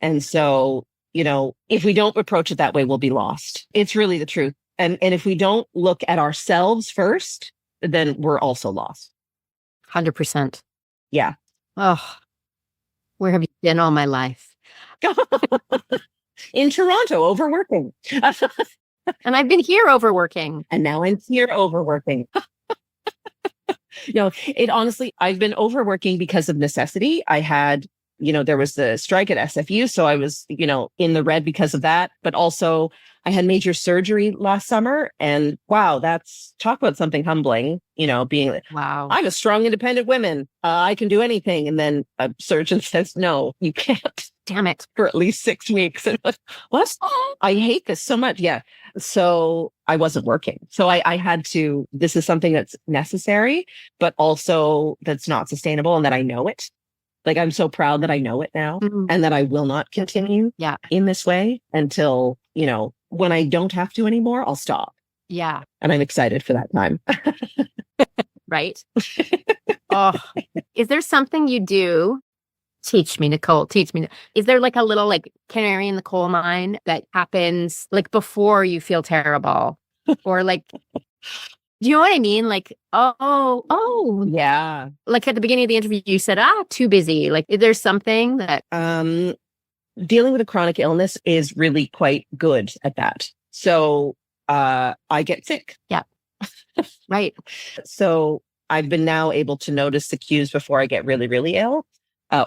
And so, if we don't approach it that way, we'll be lost. It's really the truth. And if we don't look at ourselves first, then we're also lost. 100%. Yeah. Oh, where have you been all my life? In Toronto, overworking. And I've been here overworking. And now I'm here overworking. It honestly, I've been overworking because of necessity. I had, there was the strike at SFU. So I was, in the red because of that. But also I had major surgery last summer. And wow, talk about something humbling, being like, wow, I'm a strong, independent woman. I can do anything. And then a surgeon says, no, you can't. Damn it. For at least 6 weeks. And what? I hate this so much. Yeah. So I wasn't working. So I had to, this is something that's necessary, but also that's not sustainable and that I know it. Like, I'm so proud that I know it now and that I will not continue in this way until, when I don't have to anymore, I'll stop. Yeah. And I'm excited for that time. Right. Oh, is there something you do? Teach me, Nicole, teach me. Is there like a little canary in the coal mine that happens before you feel terrible? Or do you know what I mean? Oh, yeah. Like at the beginning of the interview, you said, too busy. Is there something that... Dealing with a chronic illness is really quite good at that. So I get sick. Yeah. Right. So I've been now able to notice the cues before I get really, really ill.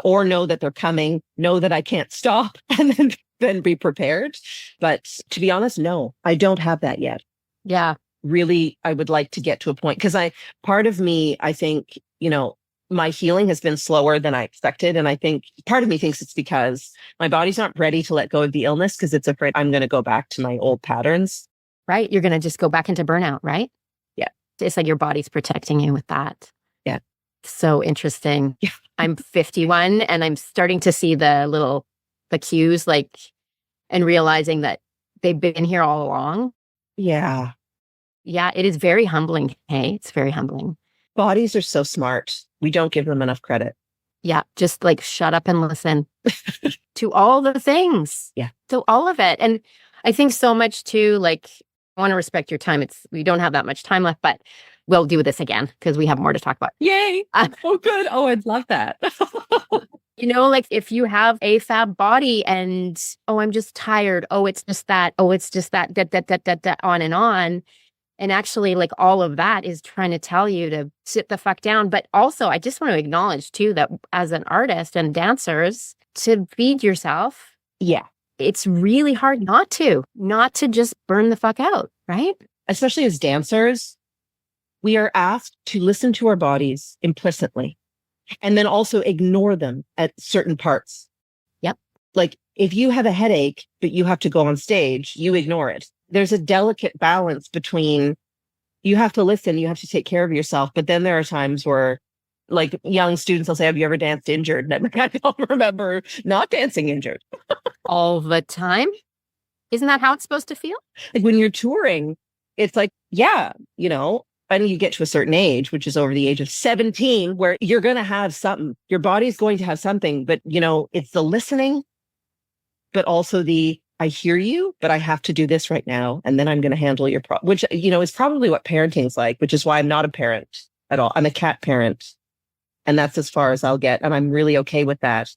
Or know that they're coming, know that I can't stop, and then be prepared. But to be honest, no, I don't have that yet. Yeah. Really, I would like to get to a point because part of me, I think, my healing has been slower than I expected. And I think part of me thinks it's because my body's not ready to let go of the illness because it's afraid I'm going to go back to my old patterns. Right. You're going to just go back into burnout, right? Yeah. It's like your body's protecting you with that. Yeah. So interesting. Yeah. I'm 51 and I'm starting to see the cues and realizing that they've been here all along. Yeah. Yeah. It is very humbling. Hey, it's very humbling. Bodies are so smart. We don't give them enough credit. Yeah. Just shut up and listen to all the things. Yeah. To all of it. And I think so much too, I want to respect your time. We don't have that much time left, but we'll do this again because we have more to talk about. Yay. Oh, good. Oh, I'd love that. If you have a fab body and, I'm just tired. Oh, it's just that. Oh, it's just that, on and on. And actually, all of that is trying to tell you to sit the fuck down. But also, I just want to acknowledge too that as an artist and dancers, to feed yourself. Yeah. It's really hard not to just burn the fuck out, right? Especially as dancers, we are asked to listen to our bodies implicitly and then also ignore them at certain parts. Yep. If you have a headache, but you have to go on stage, you ignore it. There's a delicate balance between you have to listen, you have to take care of yourself. But then there are times where young students will say, have you ever danced injured? And I don't remember not dancing injured. All the time. Isn't that how it's supposed to feel? When you're touring, it's yeah, and you get to a certain age, which is over the age of 17, where you're going to have something. Your body's going to have something, but it's the listening, but also I hear you, but I have to do this right now. And then I'm going to handle your problem, which, is probably what parenting's like, which is why I'm not a parent at all. I'm a cat parent. And that's as far as I'll get. And I'm really okay with that.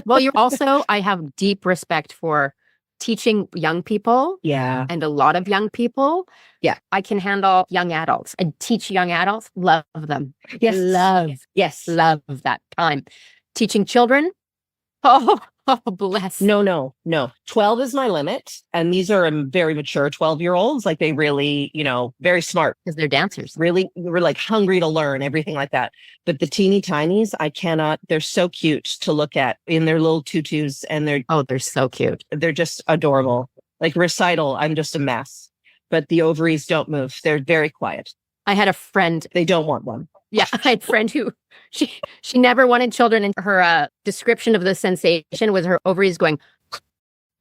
Well, I have deep respect for teaching young people. Yeah. And a lot of young people. Yeah. I can handle young adults. I teach young adults, love them. Yes. Love that time. Teaching children, oh, bless. No. 12 is my limit. And these are very mature 12-year-olds. Like they really, very smart. Because they're dancers. Really, we're like hungry to learn, everything like that. But the teeny tinies, I cannot. They're so cute to look at in their little tutus. And they're so cute. They're just adorable. Like recital, I'm just a mess. But the ovaries don't move. They're very quiet. I had a friend. They don't want one. Yeah, I had a friend who she never wanted children, and her description of the sensation was her ovaries going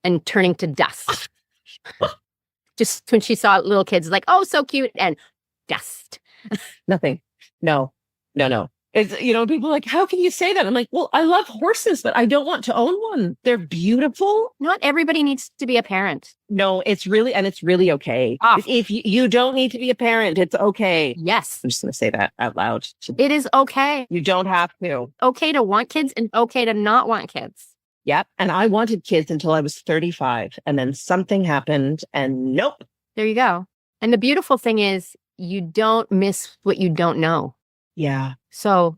and turning to dust. Just when she saw little kids, like, oh, so cute, and dust. Nothing. No. It's, people are like, how can you say that? I'm like, well, I love horses, but I don't want to own one. They're beautiful. Not everybody needs to be a parent. No, it's really okay. If you don't need to be a parent, it's okay. Yes. I'm just going to say that out loud. It is okay. You don't have to. Okay to want kids and okay to not want kids. Yep. And I wanted kids until I was 35. And then something happened and nope. There you go. And the beautiful thing is you don't miss what you don't know. Yeah. So,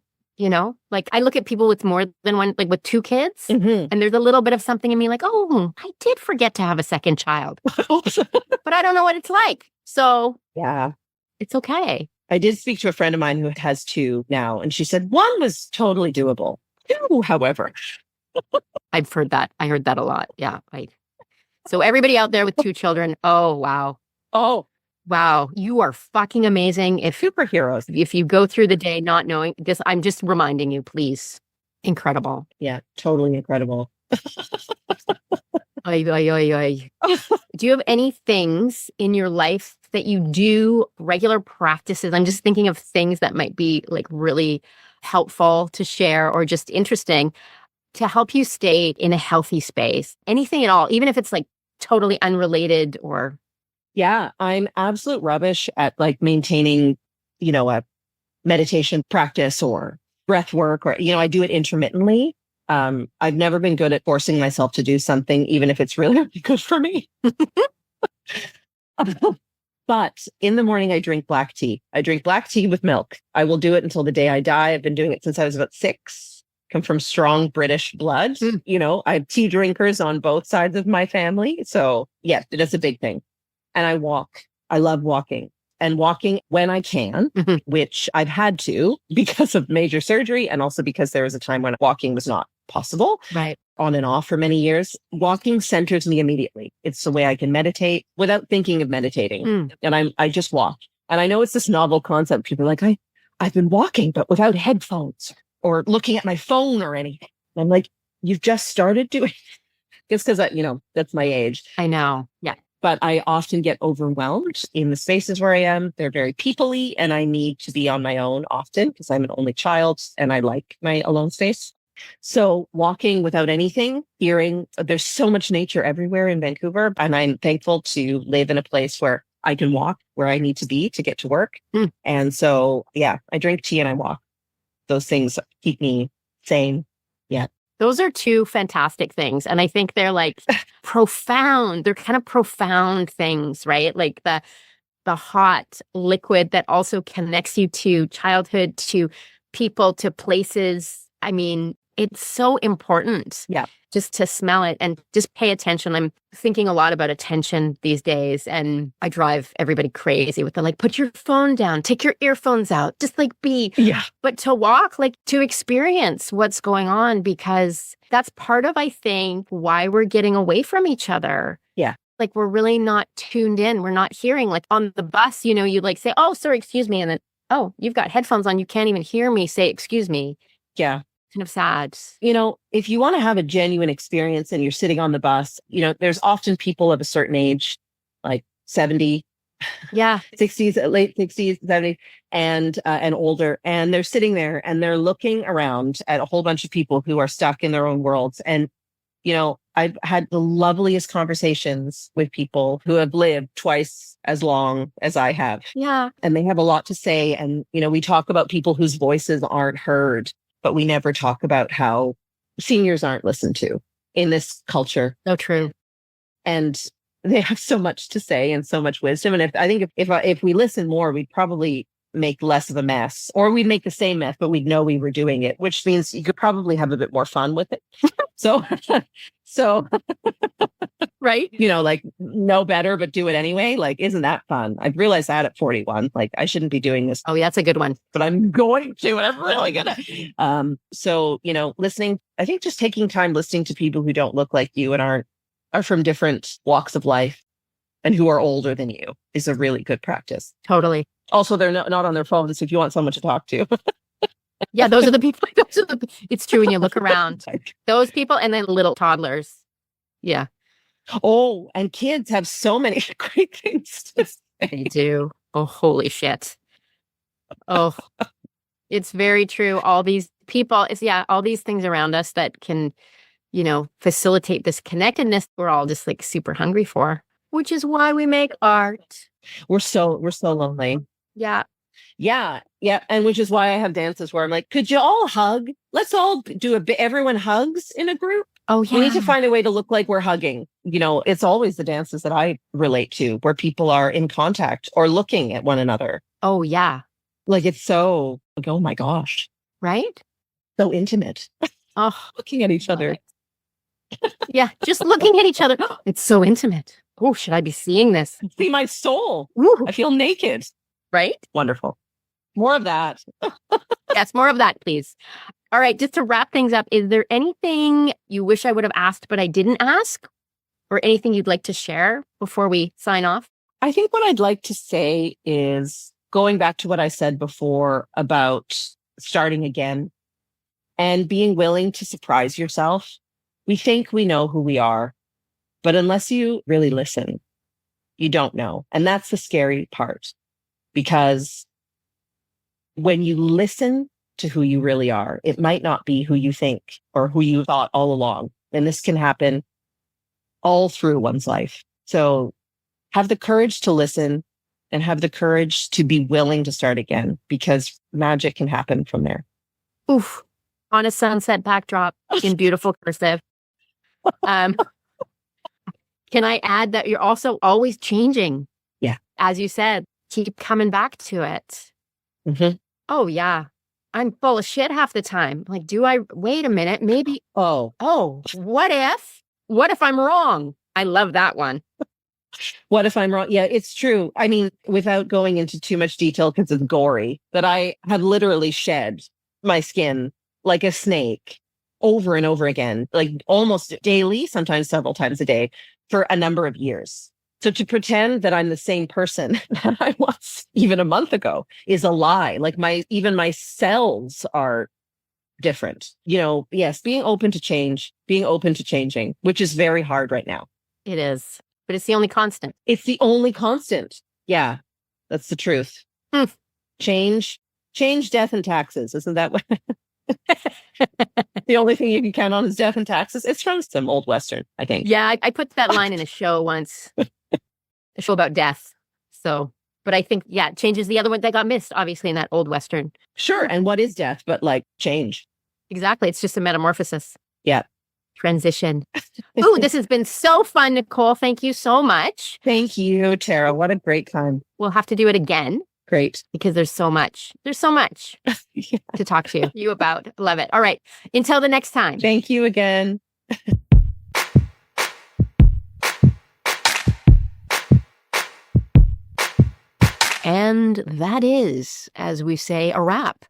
like I look at people with more than one, like with 2 kids, and there's a little bit of something in me like, oh, I did forget to have a second child, but I don't know what it's like. So yeah, it's okay. I did speak to a friend of mine who has 2 now, and she said 1 was totally doable. 2, however. I've heard that. I heard that a lot. Yeah. So everybody out there with 2 children, oh, wow. Oh, wow, you are fucking amazing. Superheroes. If you go through the day not knowing this, I'm just reminding you, please. Incredible. Yeah, totally incredible. Oy, oy, oy, oy. Do you have any things in your life that you do, regular practices? I'm just thinking of things that might be like really helpful to share or just interesting to help you stay in a healthy space. Anything at all, even if it's like totally unrelated or... Yeah, I'm absolute rubbish at like maintaining, a meditation practice or breath work or, I do it intermittently. I've never been good at forcing myself to do something, even if it's really, really good for me. But in the morning, I drink black tea. I drink black tea with milk. I will do it until the day I die. I've been doing it since I was about 6. Come from strong British blood. I have tea drinkers on both sides of my family. So yeah, that's a big thing. And I walk. I love walking and walking when I can, which I've had to because of major surgery. And also because there was a time when walking was not possible. Right. On and off for many years. Walking centers me immediately. It's the way I can meditate without thinking of meditating. And I just walk. And I know it's this novel concept. People are like, I've been walking, but without headphones or looking at my phone or anything. And I'm like, you've just started doing just because, that's my age. I know. Yeah. But I often get overwhelmed in the spaces where I am. They're very people-y, and I need to be on my own often because I'm an only child and I like my alone space. So walking without anything, hearing, there's so much nature everywhere in Vancouver. And I'm thankful to live in a place where I can walk where I need to be to get to work. And so, yeah, I drink tea and I walk. Those things keep me sane. Yeah. Those are 2 fantastic things. And I think they're like profound. They're kind of profound things, right? Like the hot liquid that also connects you to childhood, to people, to places. I mean, it's so important. Yeah. Just to smell it and just pay attention. I'm thinking a lot about attention these days, and I drive everybody crazy with the like, put your phone down, take your earphones out, just like be. Yeah. But to walk, like to experience what's going on, because that's part of, I think, why we're getting away from each other. Yeah. Like we're really not tuned in. We're not hearing, like on the bus, you like say, oh, sorry, excuse me. And then, oh, you've got headphones on. You can't even hear me say, excuse me. Yeah. Kind of sad. If you want to have a genuine experience and you're sitting on the bus, there's often people of a certain age, like 70, yeah, 60s, late 60s, 70s, and older. And they're sitting there and they're looking around at a whole bunch of people who are stuck in their own worlds. And, I've had the loveliest conversations with people who have lived twice as long as I have. Yeah. And they have a lot to say. And, we talk about people whose voices aren't heard. But we never talk about how Seniors aren't listened to in this culture. So true. And they have so much to say and so much wisdom. And I think if we listen more, we'd probably make less of a mess, or we'd make the same mess, but we'd know we were doing it, which means you could probably have a bit more fun with it. So Right. Like know better, but do it anyway. Like, isn't that fun? I've realized that at 41, like I shouldn't be doing this. Oh, yeah, that's a good one. But I'm going to, and I'm really gonna. So, listening, I think just taking time listening to people who don't look like you and are from different walks of life and who are older than you is a really good practice. Totally. Also, they're not on their phones if you want someone to talk to. Yeah, those are the people. It's true when you look around. Those people and then little toddlers. Yeah. Oh, and kids have so many great things to say. They do. Oh, holy shit. Oh, it's very true. All these people, all these things around us that can, facilitate this connectedness we're all just like super hungry for, which is why we make art. We're so lonely. Yeah. Yeah. Yeah. And which is why I have dances where I'm like, could you all hug? Let's all do everyone hugs in a group. Oh, yeah. We need to find a way to look like we're hugging. It's always the dances that I relate to where people are in contact or looking at one another. Oh, yeah. Like it's so, like, oh my gosh. Right? So intimate. Oh, looking at each other. Yeah. Just looking at each other. It's so intimate. Oh, should I be seeing this? See my soul. Ooh. I feel naked. Right? Wonderful. More of that. Yes, more of that, please. All right, just to wrap things up, is there anything you wish I would have asked but I didn't ask? Or anything you'd like to share before we sign off? I think what I'd like to say is going back to what I said before about starting again and being willing to surprise yourself. We think we know who we are, but unless you really listen, you don't know. And that's the scary part, because when you listen to who you really are, it might not be who you think or who you thought all along. And this can happen all through one's life. So have the courage to listen and have the courage to be willing to start again, because magic can happen from there. Oof. On a sunset backdrop in beautiful cursive. Can I add that you're also always changing? Yeah. As you said, keep coming back to it. Mm-hmm. Oh, yeah. I'm full of shit half the time. Like, wait a minute, maybe, what if I'm wrong? I love that one. What if I'm wrong? Yeah, it's true. I mean, without going into too much detail because it's gory, that I have literally shed my skin like a snake over and over again, like almost daily, sometimes several times a day for a number of years. So to pretend that I'm the same person that I was even a month ago is a lie. Like even my cells are different. Yes, being open to change, being open to changing, which is very hard right now. It is, but it's the only constant. It's the only constant. Yeah, that's the truth. Change, death, and taxes. Isn't that what? The only thing you can count on is death and taxes. It's from some old Western, I think. Yeah, I put that line in a show once. A show about death. So, but I think, change is the other one that got missed, obviously, in that old Western. Sure. And what is death but like change? Exactly. It's just a metamorphosis. Yeah. Transition. Ooh, this has been so fun, Nicole. Thank you so much. Thank you, Tara. What a great time. We'll have to do it again. Great. Because there's so much Yeah. to talk to you about. Love it. All right. Until the next time. Thank you again. And that is, as we say, a wrap.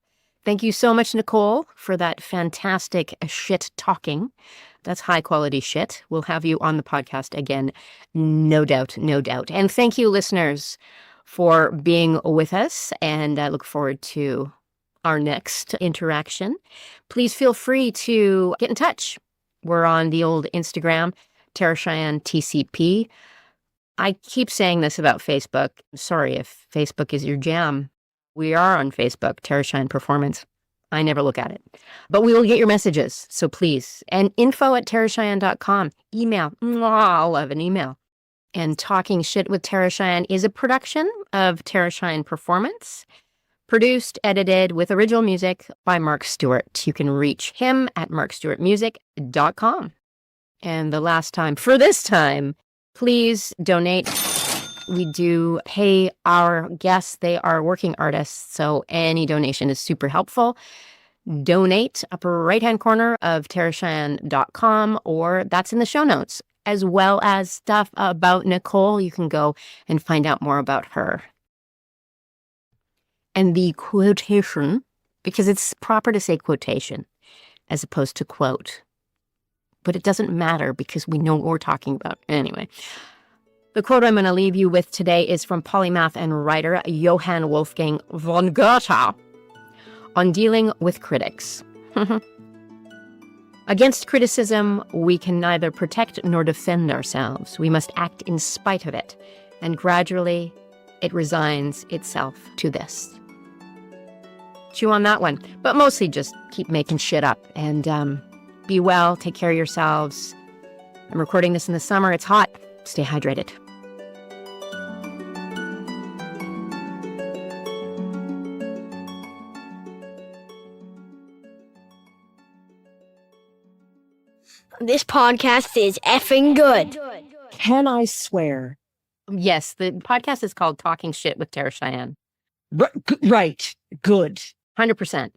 Thank you so much, Nicole, for that fantastic shit talking. That's high quality shit. We'll have you on the podcast again. No doubt. No doubt. And thank you, listeners, for being with us. And I look forward to our next interaction. Please feel free to get in touch. We're on the old Instagram, Tara Cheyenne TCP. I keep saying this about Facebook. Sorry if Facebook is your jam. We are on Facebook, Tara Cheyenne Performance. I never look at it. But we will get your messages, so please. And info@taracheyenne.com. Email. I love an email. And Talking Shit with Tara Cheyenne is a production of Tara Cheyenne Performance, Produced, edited with original music by Mark Stewart. You can reach him at markstewartmusic.com. And the last time, for this time, please donate. We do pay our guests. They are working artists, so any donation is super helpful. Donate, upper right-hand corner of terracheyenne.com, or that's in the show notes, as well as stuff about Nicole. You can go and find out more about her. And the quotation, because it's proper to say quotation as opposed to quote, but it doesn't matter because we know what we're talking about. Anyway, the quote I'm going to leave you with today is from polymath and writer Johann Wolfgang von Goethe on dealing with critics. Against criticism, we can neither protect nor defend ourselves. We must act in spite of it, and gradually it resigns itself to this. Chew on that one, but mostly just keep making shit up and be well, take care of yourselves. I'm recording this in the summer. It's hot. Stay hydrated. This podcast is effing good. Can I swear? Yes, the podcast is called Talking Shit with Tara Cheyenne. Right. Good. 100%.